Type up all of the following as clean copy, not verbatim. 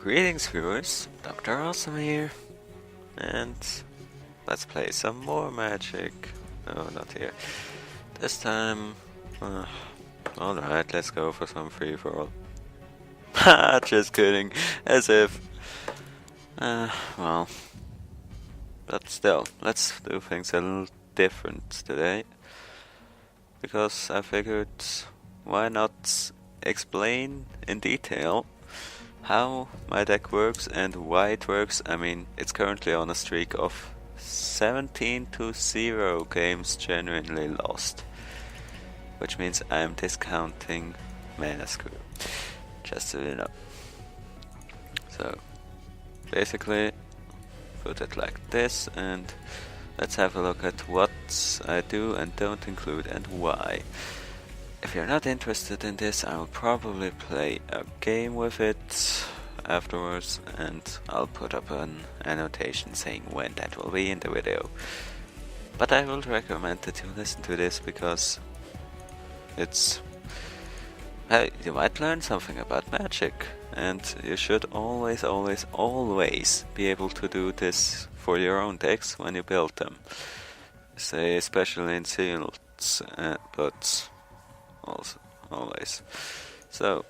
Greetings viewers, Dr. Awesome here, and let's play some more Magic. No, not here. This time, alright, let's go for some free-for-all. Ha, just kidding, as if. Well, but still, let's do things a little different today. Because I figured, why not explain in detail how my deck works and why it works. I mean, it's currently on a streak of 17-0 games genuinely lost, which means I'm discounting Mana Screw, just so you know. So basically put it like this, and let's have a look at what I do and don't include and why. If you're not interested in this, I will probably play a game with it afterwards, and I'll put up an annotation saying when that will be in the video. But I would recommend that you listen to this because it's... you might learn something about Magic, and you should always be able to do this for your own decks when you build them. Say, especially in sealed, but also always. So,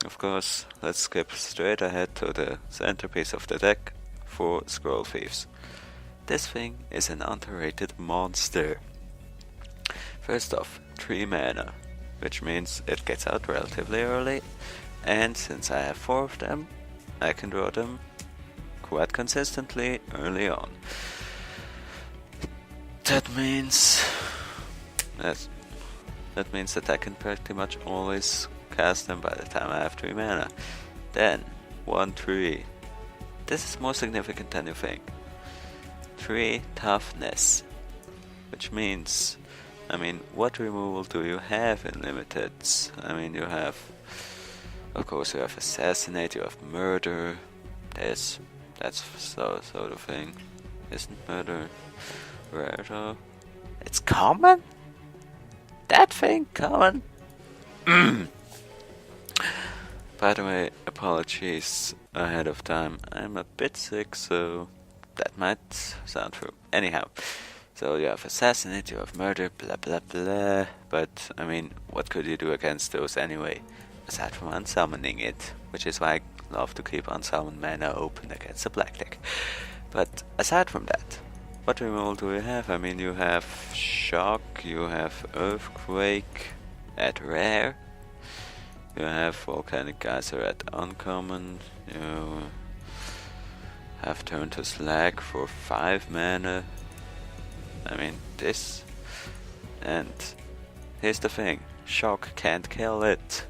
of course, let's skip straight ahead to the centerpiece of the deck for Scroll Thieves. This thing is an underrated monster. First off, 3 mana, which means it gets out relatively early, and since I have 4 of them, I can draw them quite consistently early on. That means that I can pretty much always cast them by the time I have 3 mana. Then, 1-3. This is more significant than you think. 3 toughness. Which means, what removal do you have in limited? You have, of course, you have assassinate, you have murder. That's sort of thing. Isn't murder rare though? It's common? That thing common? By the way, apologies ahead of time. I'm a bit sick, so that might sound true. Anyhow, so you have assassinate, you have murder, blah blah blah. But what could you do against those anyway? Aside from unsummoning it, which is why I love to keep unsummoned mana open against a black deck. But aside from that, what removal do you have? You have Shock, you have Earthquake at rare, you have Volcanic Geyser at uncommon, you have Turn to Slag for 5 mana. This, and here's the thing, Shock can't kill it.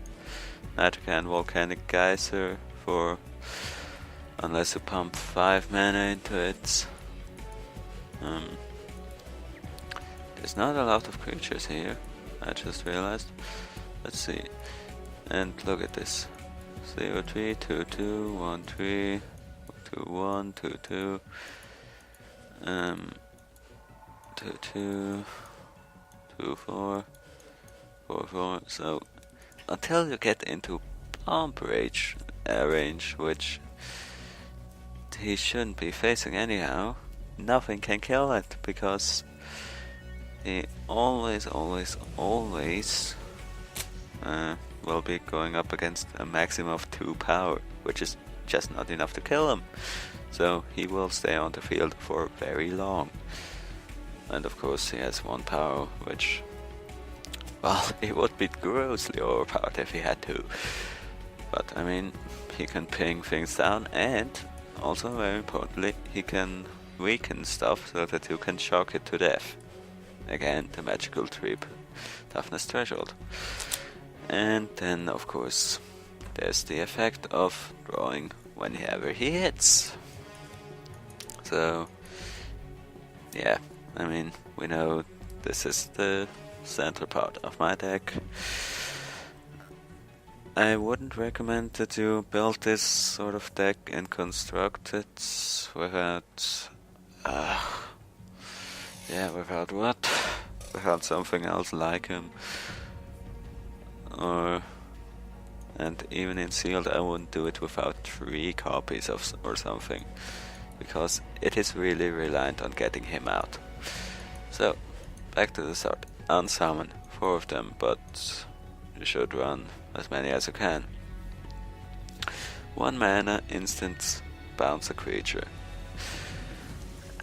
Neither can Volcanic Geyser unless you pump 5 mana into it. There's not a lot of creatures here, I just realized. Let's see. And look at this. 0-3, 2-2, 1-3, 2-1, 2-2, 2-2, 2-4, 4-4. So until you get into pump range, which he shouldn't be facing anyhow, nothing can kill it, because he always will be going up against a maximum of 2 power, which is just not enough to kill him. So he will stay on the field for very long. And of course he has 1 power, which, well, he would be grossly overpowered if he had to. But he can ping things down, and also very importantly, he can weaken stuff so that you can shock it to death. Again, the magical trip toughness threshold. And then of course there's the effect of drawing whenever he hits. So yeah, we know this is the center part of my deck. I wouldn't recommend that you build this sort of deck and construct it without without what? Without something else like him. Or and even in sealed I wouldn't do it without 3 copies of or something, because it is really reliant on getting him out. So, back to the start. Unsummon 4 of them, but you should run as many as you can. 1 mana, instant, bounce a creature.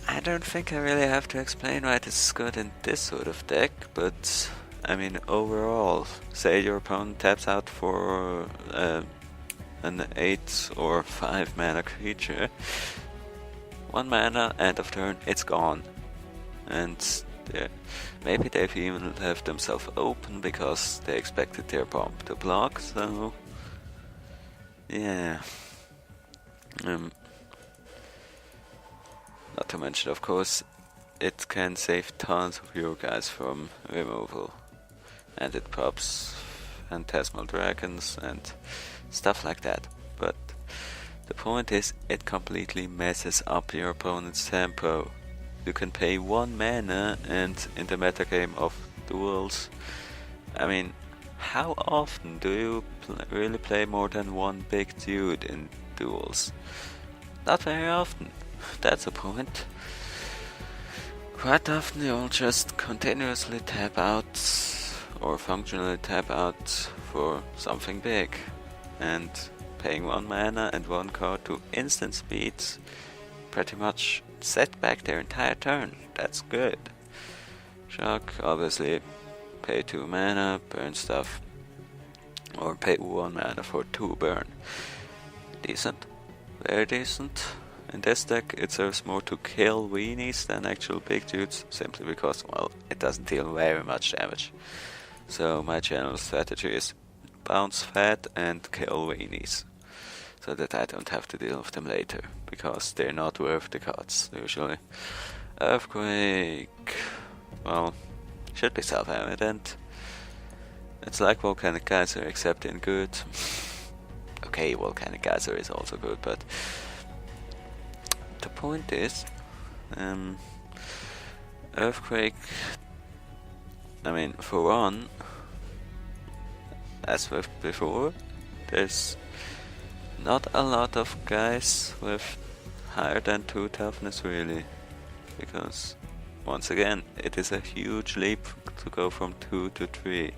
I don't think I really have to explain why this is good in this sort of deck, but I mean overall, say your opponent taps out for an 8 or 5 mana creature, 1 mana, end of turn, it's gone. And maybe they've even left themselves open because they expected their bomb to block, so yeah. Not to mention, of course, it can save tons of your guys from removal. And it pops phantasmal dragons and stuff like that. But the point is, it completely messes up your opponent's tempo. You can pay 1 mana, and in the metagame of duels, I mean, how often do you really play more than 1 big dude in duels? Not very often. That's the point. Quite often you'll just continuously tap out or functionally tap out for something big, and paying 1 mana and 1 card to instant speeds pretty much set back their entire turn. That's good. Shock, obviously, pay 2 mana, burn stuff, or pay 1 mana for 2 burn. Decent, very decent. In this deck, it serves more to kill weenies than actual big dudes, simply because, well, it doesn't deal very much damage. So my general strategy is bounce fat and kill weenies, so that I don't have to deal with them later, because they're not worth the cards, usually. Earthquake, well, should be self-evident. It's like Volcanic Geyser, except in good. Okay, Volcanic Geyser is also good, but the point is, Earthquake, I mean, for one, as with before, there's not a lot of guys with higher than 2 toughness really, because once again, it is a huge leap to go from 2 to 3.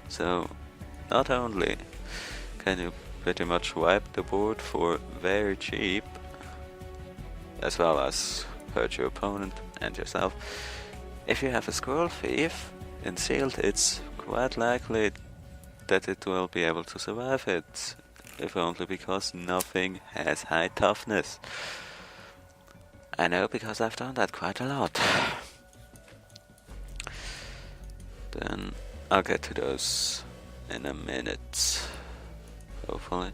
So not only can you pretty much wipe the board for very cheap, as well as hurt your opponent and yourself, if you have a Squirrel Thief in sealed, it's quite likely that it will be able to survive it, if only because nothing has high toughness. I know, because I've done that quite a lot. Then I'll get to those in a minute, hopefully.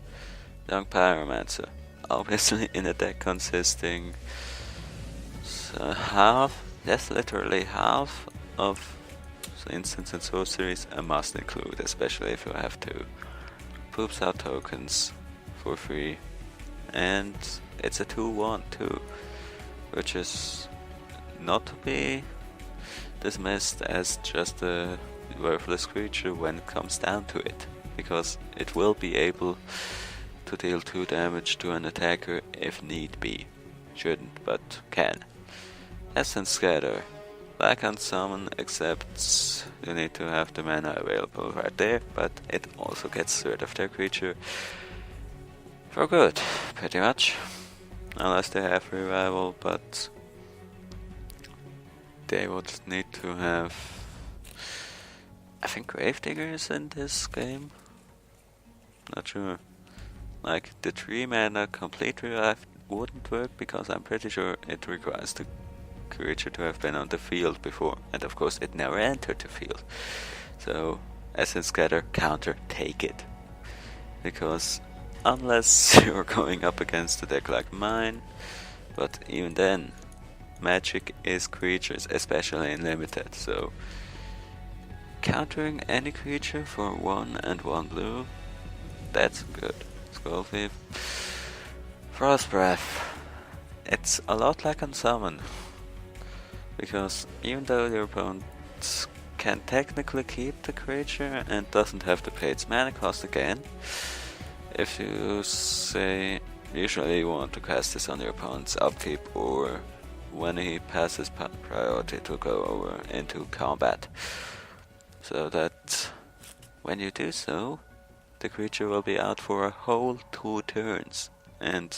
Young Pyromancer, obviously in a deck consisting literally half of instants and sorceries, I must include, especially if you have to. Poops out tokens for free, and it's a 2/1 too, which is not to be dismissed as just a worthless creature when it comes down to it, because it will be able to deal 2 damage to an attacker if need be. Shouldn't, but can. Essence Scatter. Black Unsummon, except you need to have the mana available right there, but it also gets rid of their creature for good, pretty much. Unless they have revival, but they would need to have, I think, Gravediggers in this game? Not sure. Like, the 3 mana complete revive wouldn't work, because I'm pretty sure it requires the creature to have been on the field before, and of course it never entered the field. So, Essence Scatter, counter, take it. Because unless you're going up against a deck like mine, but even then, magic is creatures, especially in limited, so countering any creature for 1 and 1 blue, that's good. Skull Thief. Frost Breath. It's a lot like Unsummon, because even though your opponent can technically keep the creature and doesn't have to pay its mana cost again, if you say, usually you want to cast this on your opponent's upkeep or when he passes priority to go over into combat, so that when you do so, the creature will be out for a whole 2 turns. And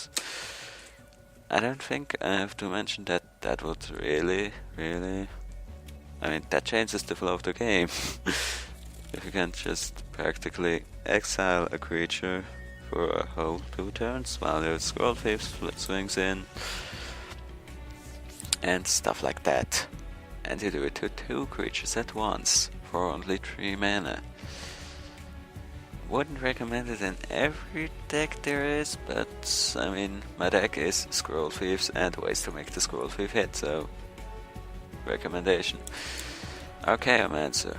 I don't think I have to mention that that would really, I mean, that changes the flow of the game. If you can just practically exile a creature for a whole 2 turns while your Scroll Thief swings in and stuff like that. And you do it to 2 creatures at once for only 3 mana. Wouldn't recommend it in every deck there is, but I mean, my deck is Scroll Thieves and ways to make the Scroll Thief hit, so recommendation. Archaeomancer.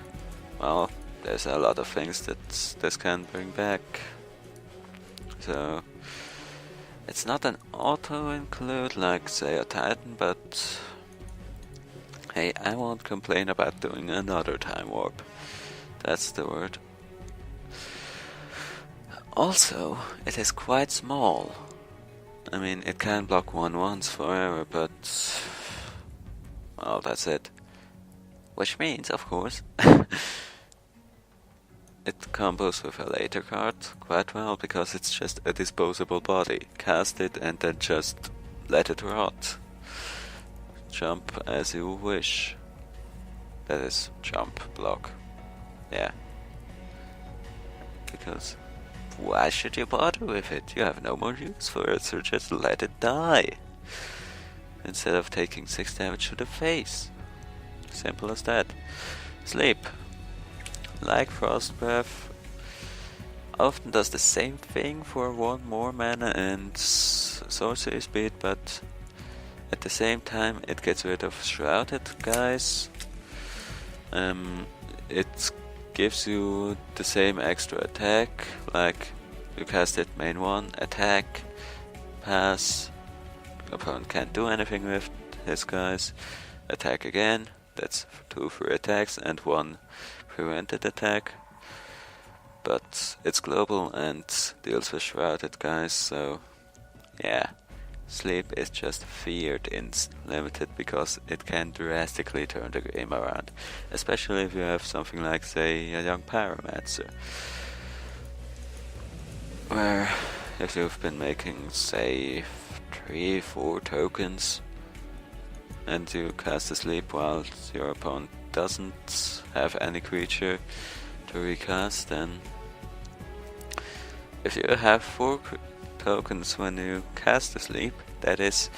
Well, there's a lot of things that this can bring back. So it's not an auto include like say a Titan, but hey, I won't complain about doing another Time Warp. That's the word. Also, it is quite small. I mean, it can block 1/1s forever, but well, that's it. Which means, of course, it combos with a later card quite well, because it's just a disposable body. Cast it and then just let it rot. Jump as you wish. That is jump block. Yeah. Because why should you bother with it? You have no more use for it, so just let it die. Instead of taking 6 damage to the face. Simple as that. Sleep. Like Frost Breath, often does the same thing for 1 more mana and sorcery speed, but at the same time it gets rid of shrouded guys. It gives you the same extra attack, like you cast it main 1, attack, pass, opponent can't do anything with his guys, attack again, that's 2 free attacks and 1 prevented attack, but it's global and deals with shrouded guys, so yeah, sleep is just feared in limited because it can drastically turn the game around, especially if you have something like, say, a young pyromancer, where if you've been making, say, 3-4 tokens and you cast a sleep while your opponent doesn't have any creature to recast, then if you have 4 tokens when you cast a sleep, that is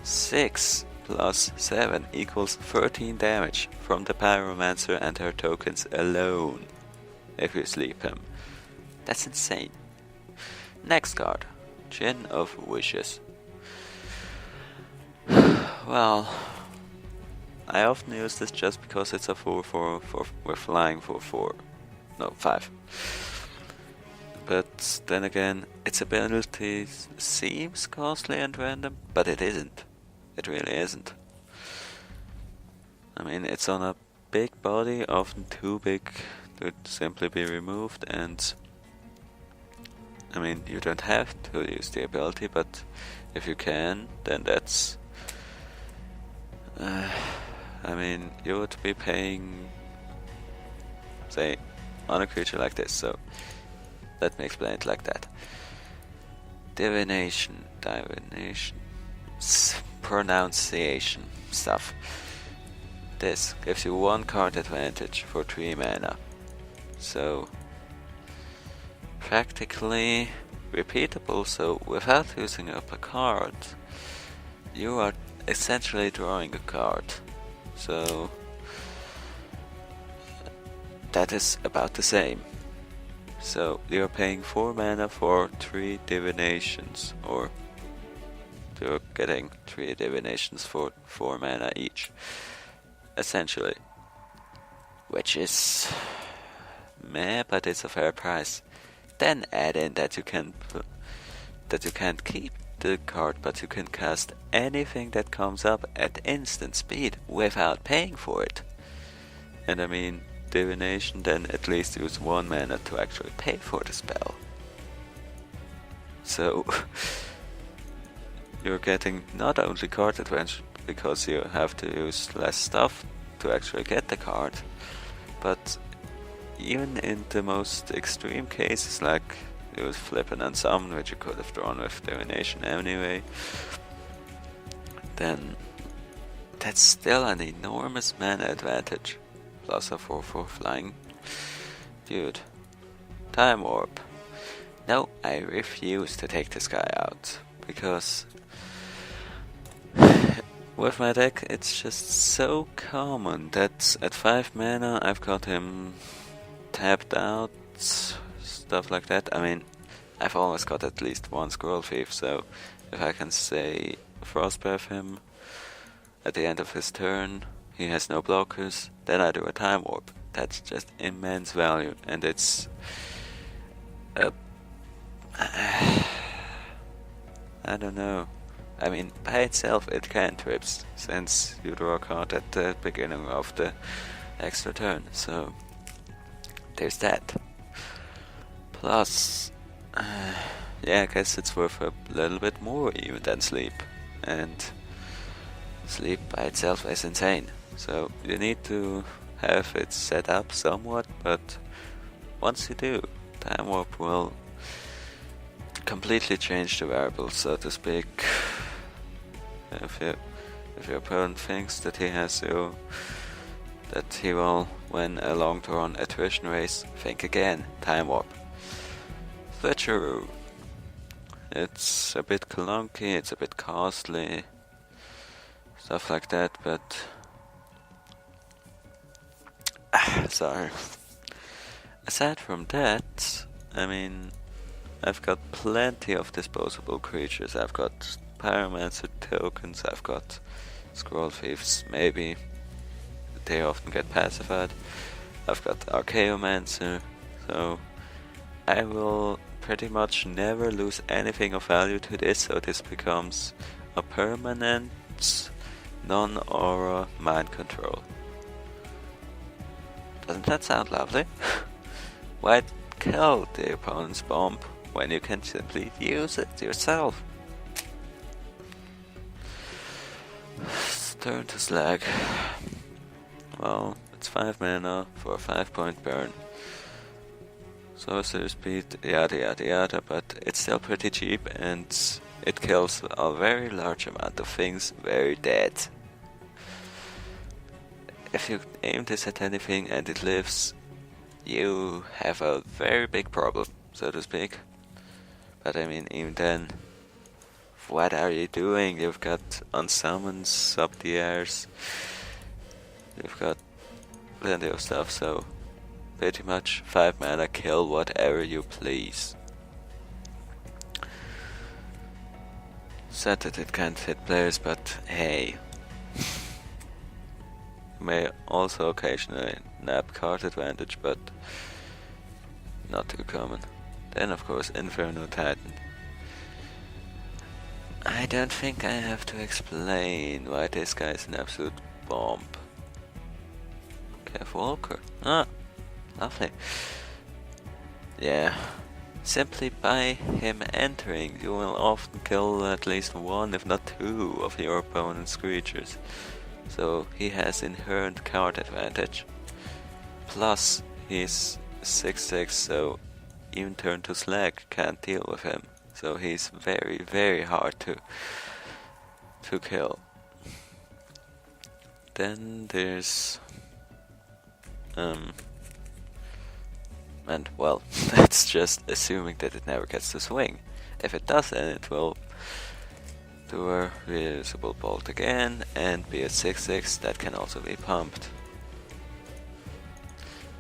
6 plus 7 equals 13 damage from the pyromancer and her tokens alone if you sleep him. That's insane. Next card, Gin of Wishes. Well, I often use this just because it's a 4/4 with flying for 4. No, 5. But then again, its ability seems costly and random, but it isn't. It really isn't. I mean, it's on a big body, often too big to simply be removed, and I mean, you don't have to use the ability, but if you can, then that's I mean, you would be paying, say, on a creature like this, so let me explain it like that. Divination, pronunciation stuff. This gives you 1 card advantage for 3 mana, so practically repeatable, so without using up a card, you are essentially drawing a card, so that is about the same. So you're paying 4 mana for 3 divinations, or you're getting 3 divinations for 4 mana each, essentially, which is meh, but it's a fair price. Then add in that you can't keep the card, but you can cast anything that comes up at instant speed without paying for it. And I mean, divination then at least use 1 mana to actually pay for the spell. So you're getting not only card advantage because you have to use less stuff to actually get the card, but even in the most extreme cases, like you was flipping and summon, which you could have drawn with divination anyway, then that's still an enormous mana advantage. Plus a 4/4 flying. Dude. Time Warp. No, I refuse to take this guy out, because with my deck it's just so common that at 5 mana I've got him tapped out, stuff like that. I mean, I've always got at least one Scroll Thief, so if I can say Frostbreath him at the end of his turn, he has no blockers, then I do a Time Warp. That's just immense value, and it's I don't know. I mean, by itself it cantrips, since you draw a card at the beginning of the extra turn, so there's that. Plus, yeah, I guess it's worth a little bit more even than Sleep, and Sleep by itself is insane, so you need to have it set up somewhat, but once you do, Time Warp will completely change the variables, so to speak. If your opponent thinks that he will win a long drawn attrition race, think again. Time Warp. Switcheroo. It's a bit clunky, it's a bit costly, stuff like that, but sorry. Aside from that, I mean, I've got plenty of disposable creatures. I've got Pyromancer tokens, I've got Scroll Thieves, maybe. They often get pacified. I've got Archaeomancer, so I will pretty much never lose anything of value to this, so this becomes a permanent non-aura mind control. Doesn't that sound lovely? Why kill the opponent's bomb when you can simply use it yourself? Turn to Slag. Well, it's 5 mana for a 5-point burn. Sorcerer speed, yada yada yada, but it's still pretty cheap and it kills a very large amount of things very dead. If you aim this at anything and it lives, you have a very big problem, so to speak. But I mean, even then, what are you doing? You've got unsummons up the airs, you've got plenty of stuff, so pretty much 5 mana, kill whatever you please. Sad that it can't hit players, but hey. You may also occasionally nab card advantage, but not too common. Then of course Inferno Titan. I don't think I have to explain why this guy is an absolute bomb. Kev Walker. Ah, lovely. Yeah. Simply by him entering, you will often kill at least one, if not two, of your opponent's creatures. So he has inherent card advantage. Plus, he's 6/6, so even Turn to Slag can't deal with him. So he's very, very hard to kill. Then there's and well, that's just assuming that it never gets to swing. If it does, then it will do a reusable bolt again and be at 6/6. That can also be pumped.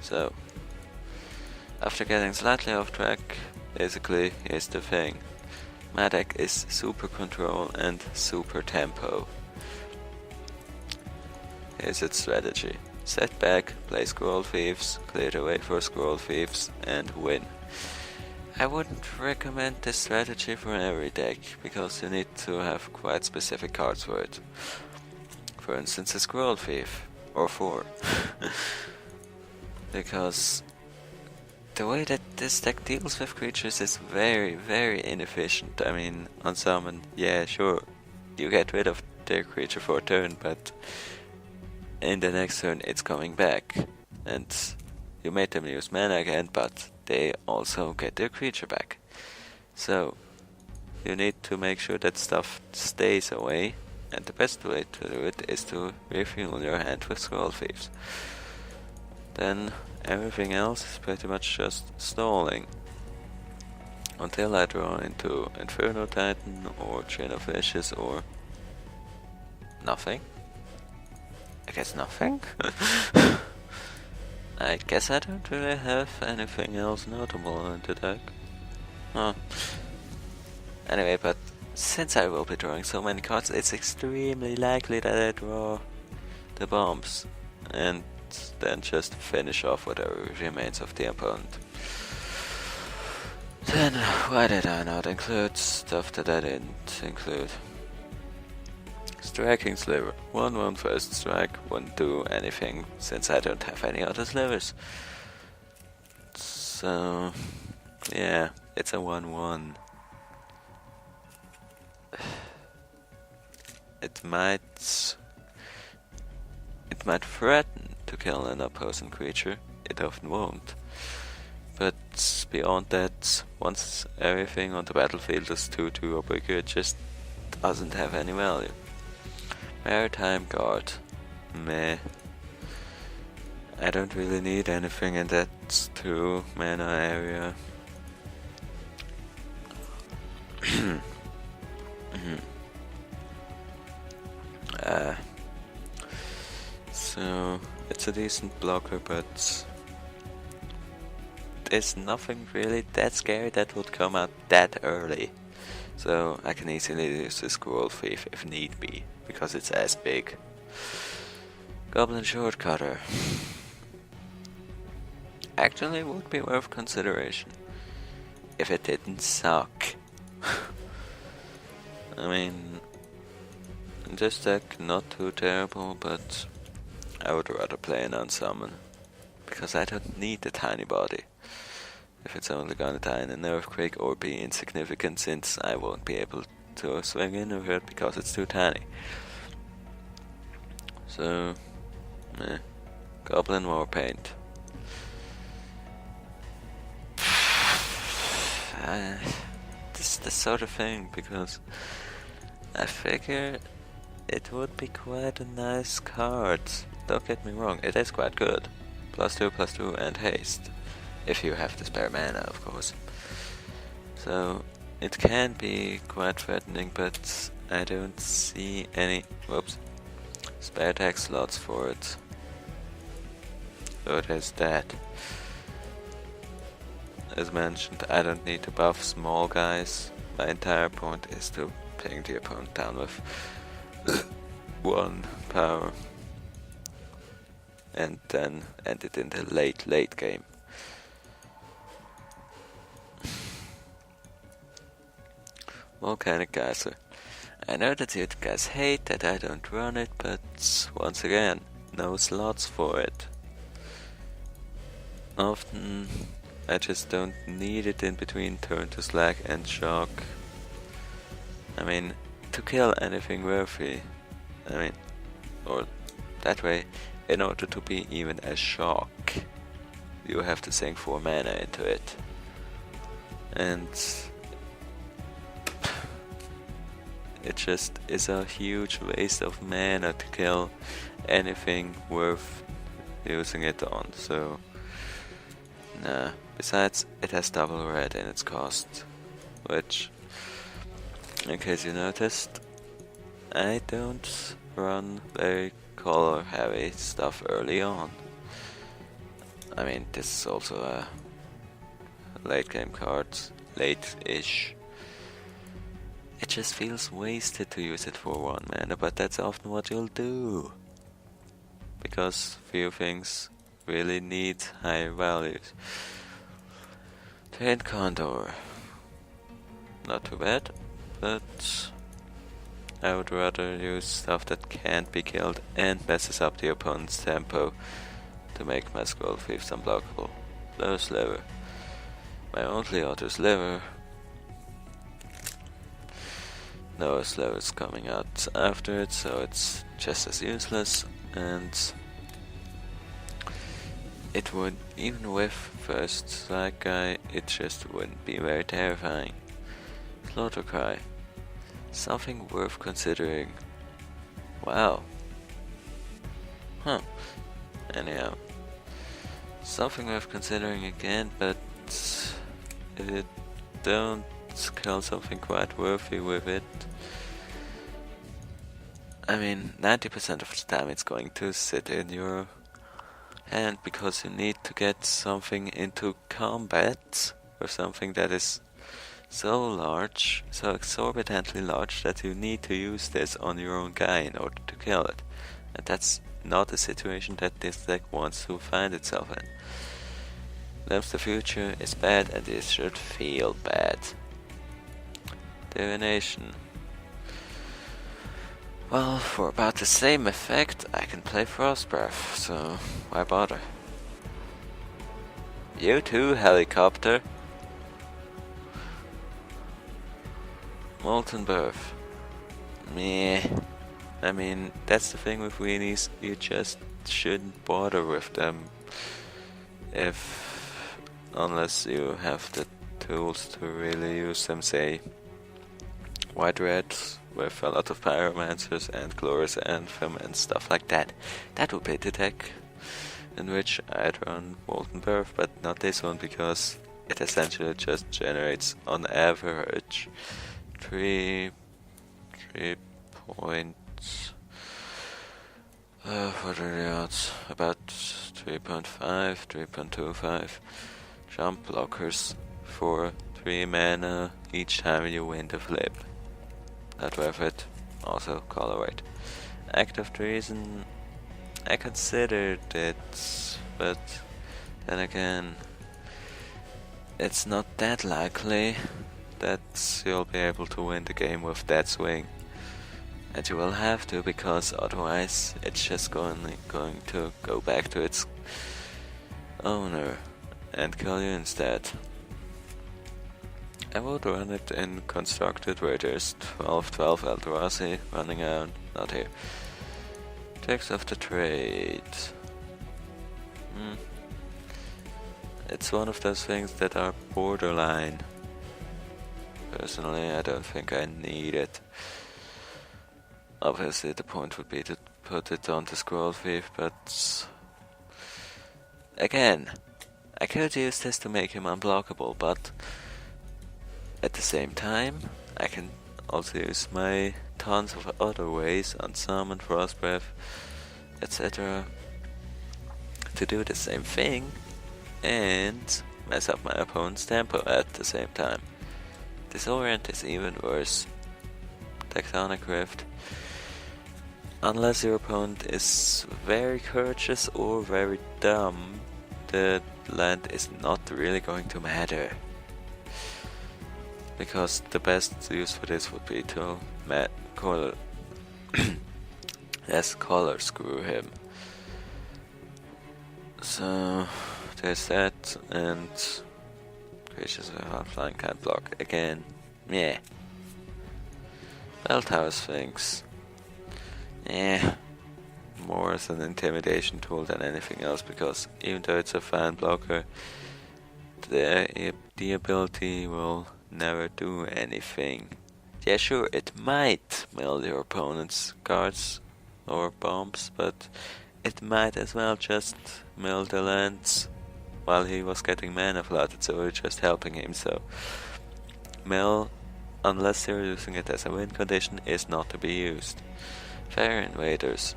So after getting slightly off track, basically here's the thing. My deck is super control and super tempo. Here's its strategy. Set back, play Scroll Thieves, clear the way for Scroll Thieves, and win. I wouldn't recommend this strategy for every deck, because you need to have quite specific cards for it. For instance, a Scroll Thief, or 4. Because the way that this deck deals with creatures is very, very inefficient. I mean, on summon, yeah, sure, you get rid of their creature for a turn, but in the next turn it's coming back. And you made them use mana again, but they also get their creature back. So, you need to make sure that stuff stays away, and the best way to do it is to refuel your hand with Scroll Thieves. Then everything else is pretty much just stalling. Until I draw into Inferno Titan or Chain of Wishes or nothing. I guess nothing? I guess I don't really have anything else notable in the deck. Huh. Anyway, but since I will be drawing so many cards, it's extremely likely that I draw the bombs and then just finish off whatever remains of the opponent. Then why did I not include stuff that I didn't include? Striking Sliver. 1/1 first strike, won't do anything since I don't have any other slivers. So yeah, it's a 1/1. It might threaten to kill an opposing creature. It often won't. But beyond that, once everything on the battlefield is 2/2 or bigger, it just doesn't have any value. Maritime Guard. Meh. I don't really need anything in that 2 mana area. So it's a decent blocker, but there's nothing really that scary that would come out that early. So I can easily use the Scroll Thief if need be, because it's as big. Goblin Shortcutter. Actually would be worth consideration. If it didn't suck. I mean, this deck not too terrible, but I would rather play an unsummon. Because I don't need the tiny body. If it's only gonna die in an earthquake or be insignificant, since I won't be able to swing in with it because it's too tiny. So, Goblin Warpaint. This is the sort of thing, because I figure it would be quite a nice card. Don't get me wrong, it is quite good. +2/+2 and haste. If you have the spare mana, of course. So it can be quite threatening, but I don't see any spare attack slots for it. So there's that. As mentioned, I don't need to buff small guys. My entire point is to ping the opponent down with 1 power. And then end it in the late game. Volcanic Geyser. I know that you guys hate that I don't run it, but once again, no slots for it. Often I just don't need it in between turn to Slag and Shock. I mean, to kill anything worthy, or that way, in order to be even a Shock, you have to sink 4 mana into it. And it just is a huge waste of mana to kill anything worth using it on, so nah. Besides, it has double red in its cost, which, in case you noticed, I don't run very color heavy stuff early on. I mean, this is also a late game card, late-ish. It just feels wasted to use it for 1 mana, but that's often what you'll do. Because few things really need higher values. Trained Condor. Not too bad, but I would rather use stuff that can't be killed and messes up the opponent's tempo to make my Scroll Thieves unblockable. Low Sliver. my only auto sliver. No sliver is coming out after it, so it's just as useless, and it would, even with first strike guy, it just wouldn't be very terrifying. Slaughter cry. Something worth considering. Wow. Huh. Anyhow. Something worth considering again, but it don't kill something quite worthy with it. I mean, 90% of the time it's going to sit in your hand because you need to get something into combat with something that is so large, so exorbitantly large that you need to use this on your own guy in order to kill it. And that's not a situation that this deck wants to find itself in. Glimpse the future is bad and it should feel bad. Divination. Well, for about the same effect I can play Frost Breath, so why bother? You too, helicopter. Molten Birth. Meh. I mean, that's the thing with weenies, you just shouldn't bother with them unless you have the tools to really use them, say White Red with a lot of Pyromancers and Glorious Anthem and stuff like that. That would be the deck in which I'd run Molten Birth, but not this one because it essentially just generates on average 3 points. What are the odds? About 3.5, 3.25 jump blockers for 3 mana each time you win the flip. Not worth it. Also color white. Act of Treason, I considered it, but then again, it's not that likely that you'll be able to win the game with that swing. And you will have to, because otherwise it's just going to go back to its owner and kill you instead. I would run it in Constructed where there's 12 Eldrazi running out, not here. Text of the Trade. It's one of those things that are borderline. Personally, I don't think I need it. Obviously, the point would be to put it on the Scroll Thief, but again, I could use this to make him unblockable, but at the same time, I can also use my tons of other ways, Unsummon, Frost Breath, etc. to do the same thing and mess up my opponent's tempo at the same time. Disorient is even worse. Tectonic Rift. Unless your opponent is very courageous or very dumb, the land is not really going to matter. Because the best use for this would be to color screw him. So there's that, and creatures with half-flying can't block again. Yeah. Bell Tower Sphinx. Yeah. More as an intimidation tool than anything else, because even though it's a fan blocker, the ability will never do anything. Yeah, sure, it might mill your opponent's cards or bombs, but it might as well just mill the lands while he was getting mana flooded, so we're just helping him. So mill, unless you're using it as a win condition, is not to be used. Fair Invaders.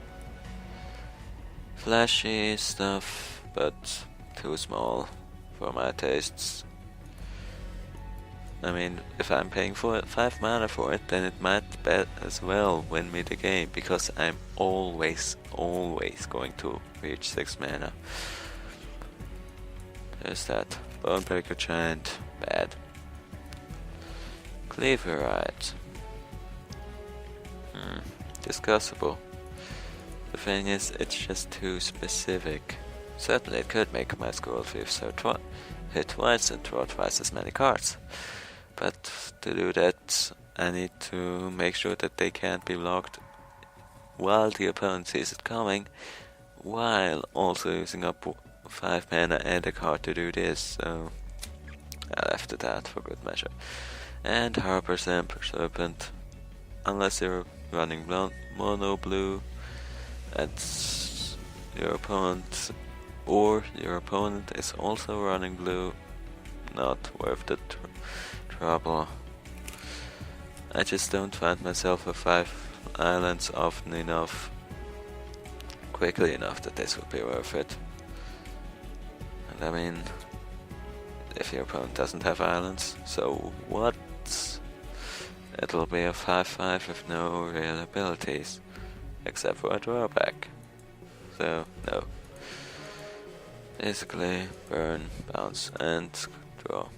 Flashy stuff, but too small for my tastes. I mean, if I'm paying for 5 mana for it, then it might bet as well win me the game, because I'm always going to reach 6 mana. There's that. Bonebreaker Giant, bad. Cleaverite. Discussable. The thing is, it's just too specific. Certainly it could make my Scroll Thief, so hit twice and draw twice as many cards. But to do that, I need to make sure that they can't be blocked while the opponent sees it coming, while also using up 5 mana and a card to do this, so I left it out for good measure. And Harper's Emperor Serpent, unless you're running mono blue, and your opponent is also running blue, not worth the trouble. I just don't find myself with 5 islands often enough, quickly enough, that this would be worth it. And I mean, if your opponent doesn't have islands, so what? It'll be a 5/5 with no real abilities, except for a drawback. So, no. Basically, burn, bounce, and draw.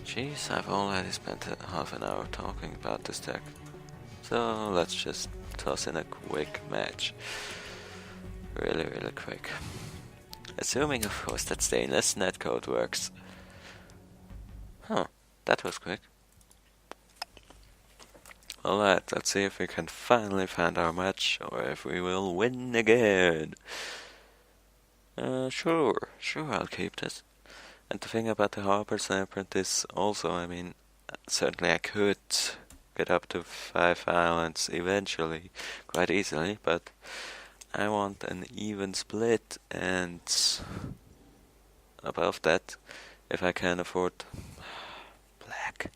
Jeez, I've already spent half an hour talking about this deck. So, let's just toss in a quick match. Really, really quick. Assuming, of course, that stainless netcode works. Huh, that was quick. Alright, let's see if we can finally find our match, or if we will win again. Sure, I'll keep this. And the thing about the Harper Serpent is also, I mean, certainly I could get up to 5 islands eventually, quite easily, but I want an even split, and above that, if I can afford black.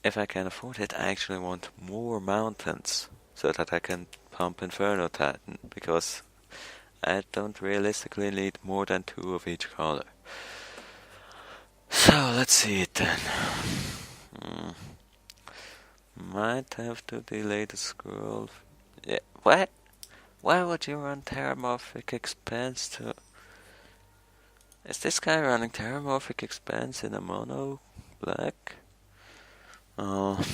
If I can afford it, I actually want more mountains, so that I can pump Inferno Titan, because I don't realistically need more than 2 of each color. So, let's see it then. Might have to delay the scroll. Yeah, what? Why would you run Terramorphic Expanse to... Is this guy running Terramorphic Expanse in a mono black? Oh,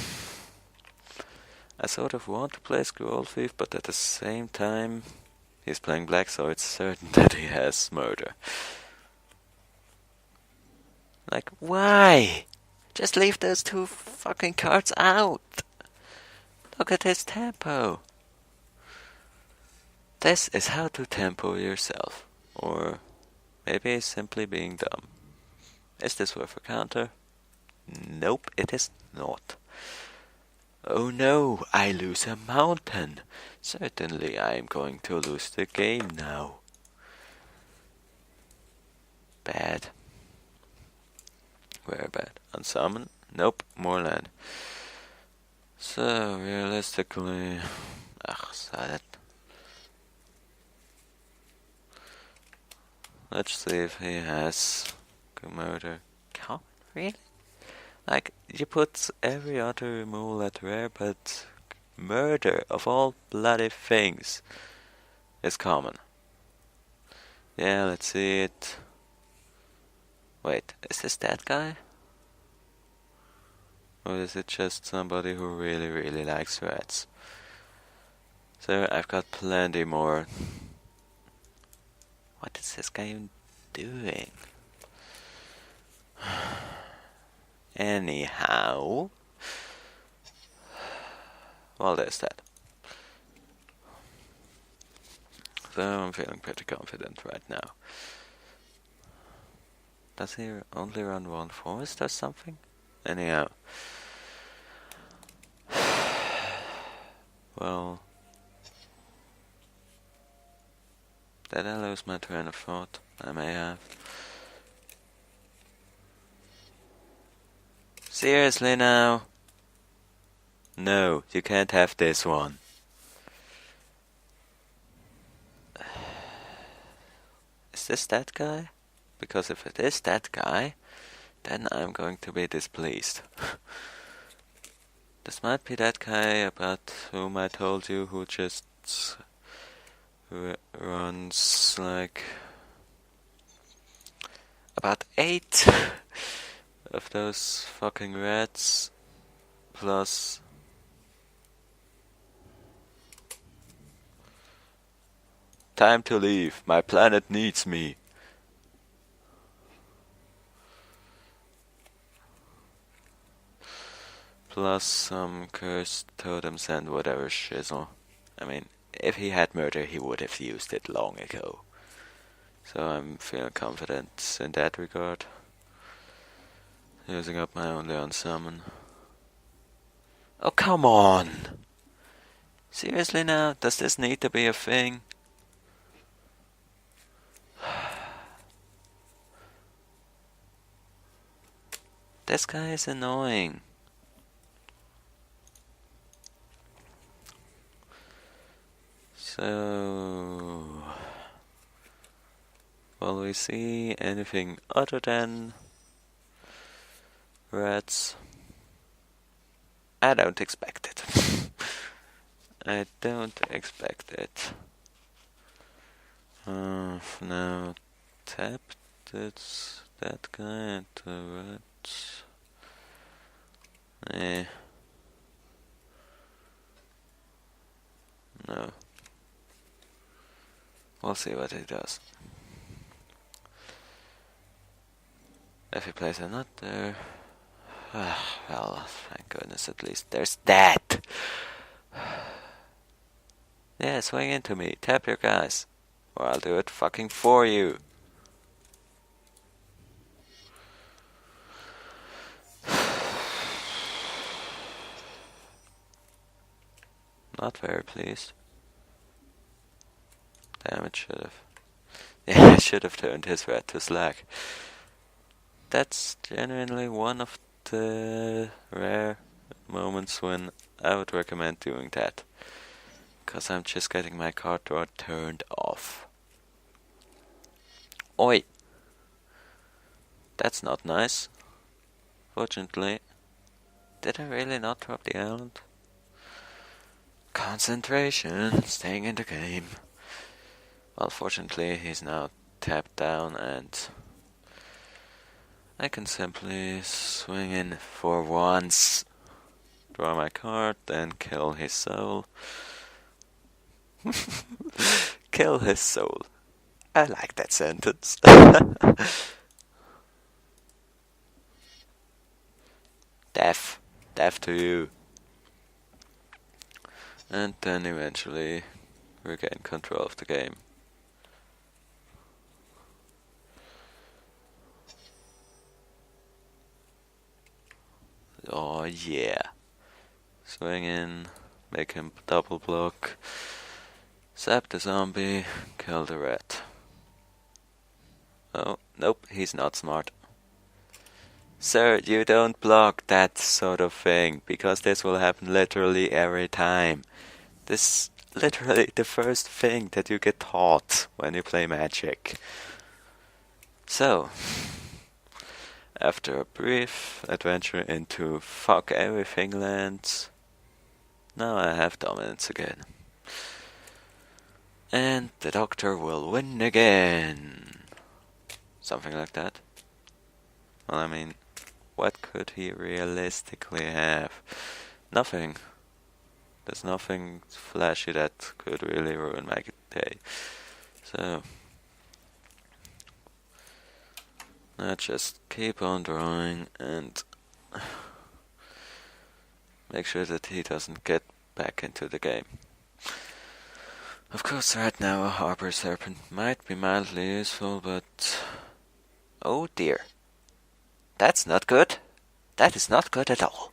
I sort of want to play Scroll Thief, but at the same time, he's playing black, so it's certain that he has murder. Like, why? Just leave those 2 fucking cards out. Look at his tempo. This is how to tempo yourself. Or maybe simply being dumb. Is this worth a counter? Nope, it is not. Oh no, I lose a mountain. Certainly I am going to lose the game now. Bad. Very bad. Unsummon? Nope, more land. So, realistically... sad. Let's see if he has murder. Come, really? Like, you put every other removal at rare, but murder, of all bloody things, is common. Yeah, let's see it. Wait, is this that guy? Or is it just somebody who really, really likes rats? So, I've got plenty more. What is this guy even doing? Anyhow, well, there's that. So I'm feeling pretty confident right now. Does he only run 1 forest or something? Anyhow. Well, did I lose my train of thought? I may have. Seriously now? No, you can't have this one. Is this that guy? Because if it is that guy, then I'm going to be displeased. This might be that guy about whom I told you, who just runs like about 8 of those fucking rats, plus time to leave, my planet needs me. plus some cursed totems and whatever shizzle. I mean, if he had murder, he would have used it long ago. So I'm feeling confident in that regard. Using up my only on summon. Oh, come on! Seriously now? Does this need to be a thing? This guy is annoying. So... will we see anything other than rats? I don't expect it. I don't expect it. Now tap that guy into rats. No. We'll see what he does. If he plays another... well, thank goodness at least there's that! Yeah, swing into me, tap your guys. Or I'll do it fucking for you. Not very pleased. Damn, it should have. Yeah, I should have turned his red to slack. That's genuinely one of the rare moments when I would recommend doing that. Because I'm just getting my card draw turned off. Oi! That's not nice. Fortunately. Did I really not drop the island? Concentration, staying in the game. Well, fortunately he's now tapped down and I can simply swing in for once. Draw my card, then kill his soul. Kill his soul. I like that sentence. Death. Death to you. And then eventually regain control of the game. Oh yeah. Swing in, make him double block, zap the zombie, kill the rat. Oh, nope, he's not smart. Sir, you don't block that sort of thing, because this will happen literally every time. This is literally the first thing that you get taught when you play Magic. So, after a brief adventure into fuck everything lands, now I have dominance again. And the Doctor will win again. Something like that. Well, I mean, what could he realistically have? Nothing. There's nothing flashy that could really ruin my day. So, I just keep on drawing and make sure that he doesn't get back into the game. Of course, right now a Harbor Serpent might be mildly useful, but... oh dear. That's not good. That is not good at all.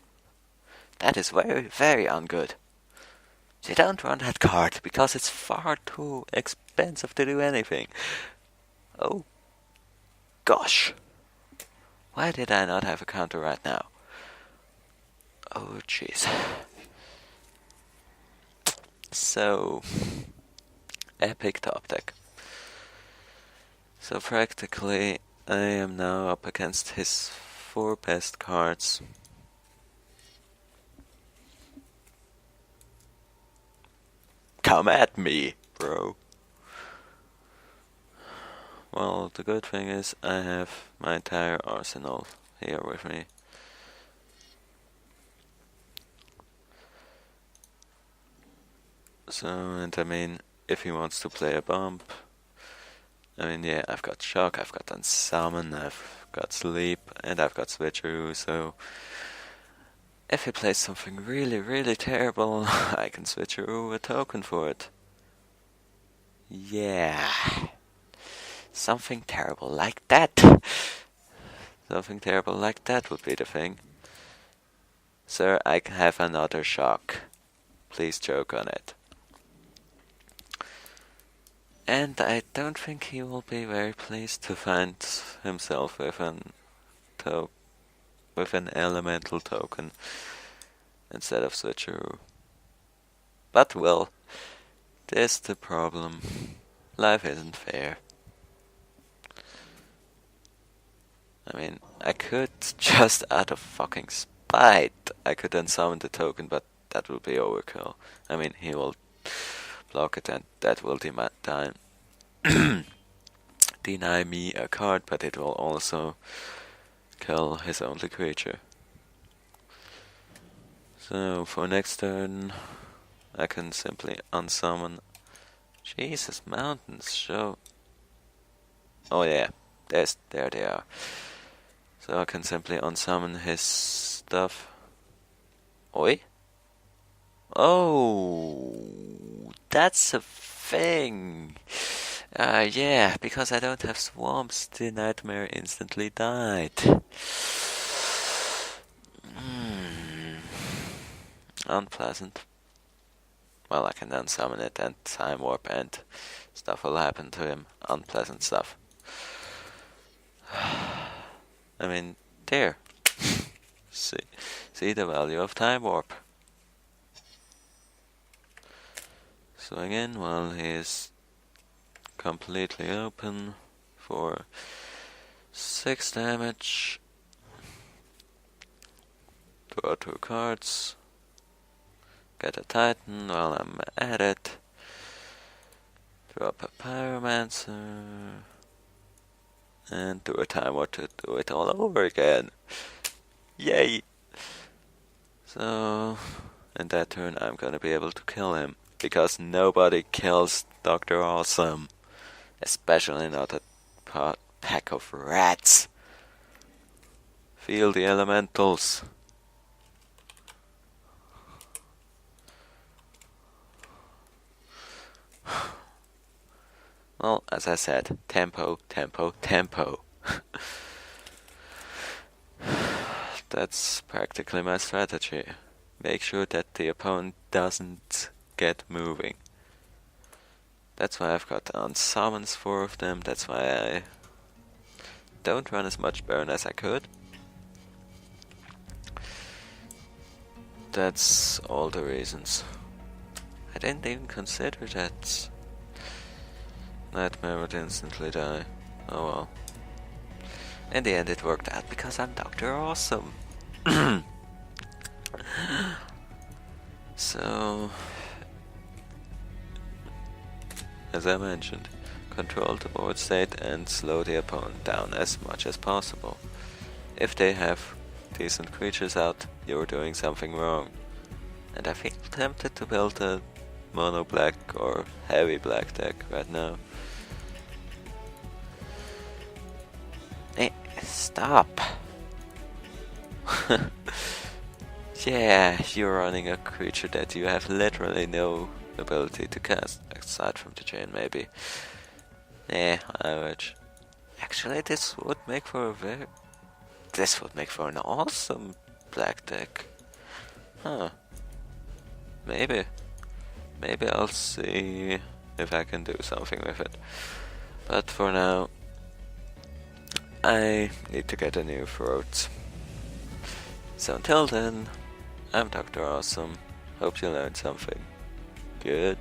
That is very, very ungood. You don't run that card, because it's far too expensive to do anything. Oh, gosh. Why did I not have a counter right now? Oh, jeez. So, epic top deck. So practically, I am now up against his 4 best cards. Come at me, bro. Well, the good thing is I have my entire arsenal here with me. So, and I mean, if he wants to play a bump, I mean, yeah, I've got Shock, I've got Unsummon, I've got Sleep, and I've got Switcheroo, so If he plays something really, really terrible, I can switch a token for it. Yeah. Something terrible like that. Something terrible like that would be the thing. Sir, I have another shock. Please choke on it. And I don't think he will be very pleased to find himself with an elemental token instead of switcheroo. But well, there's the problem. Life isn't fair. I mean, I could just out of fucking spite, I could then summon the token, but that will be overkill. I mean, he will block it and that will deny me a card, but it will also kill his only creature. So for next turn, I can simply unsummon. Jesus, mountains show. Oh yeah, there they are. So I can simply unsummon his stuff. Oi? Oh, that's a thing. Yeah, because I don't have swamps, the nightmare instantly died. Unpleasant. Well, I can unsummon it and time warp and stuff will happen to him. Unpleasant stuff. I mean, there. See the value of time warp. Swing in while he is completely open for 6 damage. Draw 2 cards. Get a Titan while I'm at it. Drop a Pyromancer. And do a time warp to do it all over again. Yay! So, in that turn I'm gonna be able to kill him. Because nobody kills Dr. Awesome. Especially not a pack of rats. Feel the elementals. Well, as I said, tempo, tempo, tempo. That's practically my strategy. Make sure that the opponent doesn't get moving. That's why I've got unsummons 4 of them. That's why I don't run as much burn as I could. That's all the reasons. I didn't even consider that Nightmare would instantly die. Oh well. In the end it worked out because I'm Dr. Awesome. So, as I mentioned, control the board state and slow the opponent down as much as possible. If they have decent creatures out, you're doing something wrong. And I feel tempted to build a mono black or heavy black deck right now. Hey, stop! Yeah, you're running a creature that you have literally no ability to cast, aside from the chain maybe. Average. Actually, this would make for an awesome black deck. Huh. Maybe I'll see if I can do something with it. But for now, I need to get a new throat. So until then, I'm Dr. Awesome. Hope you learned something. Good.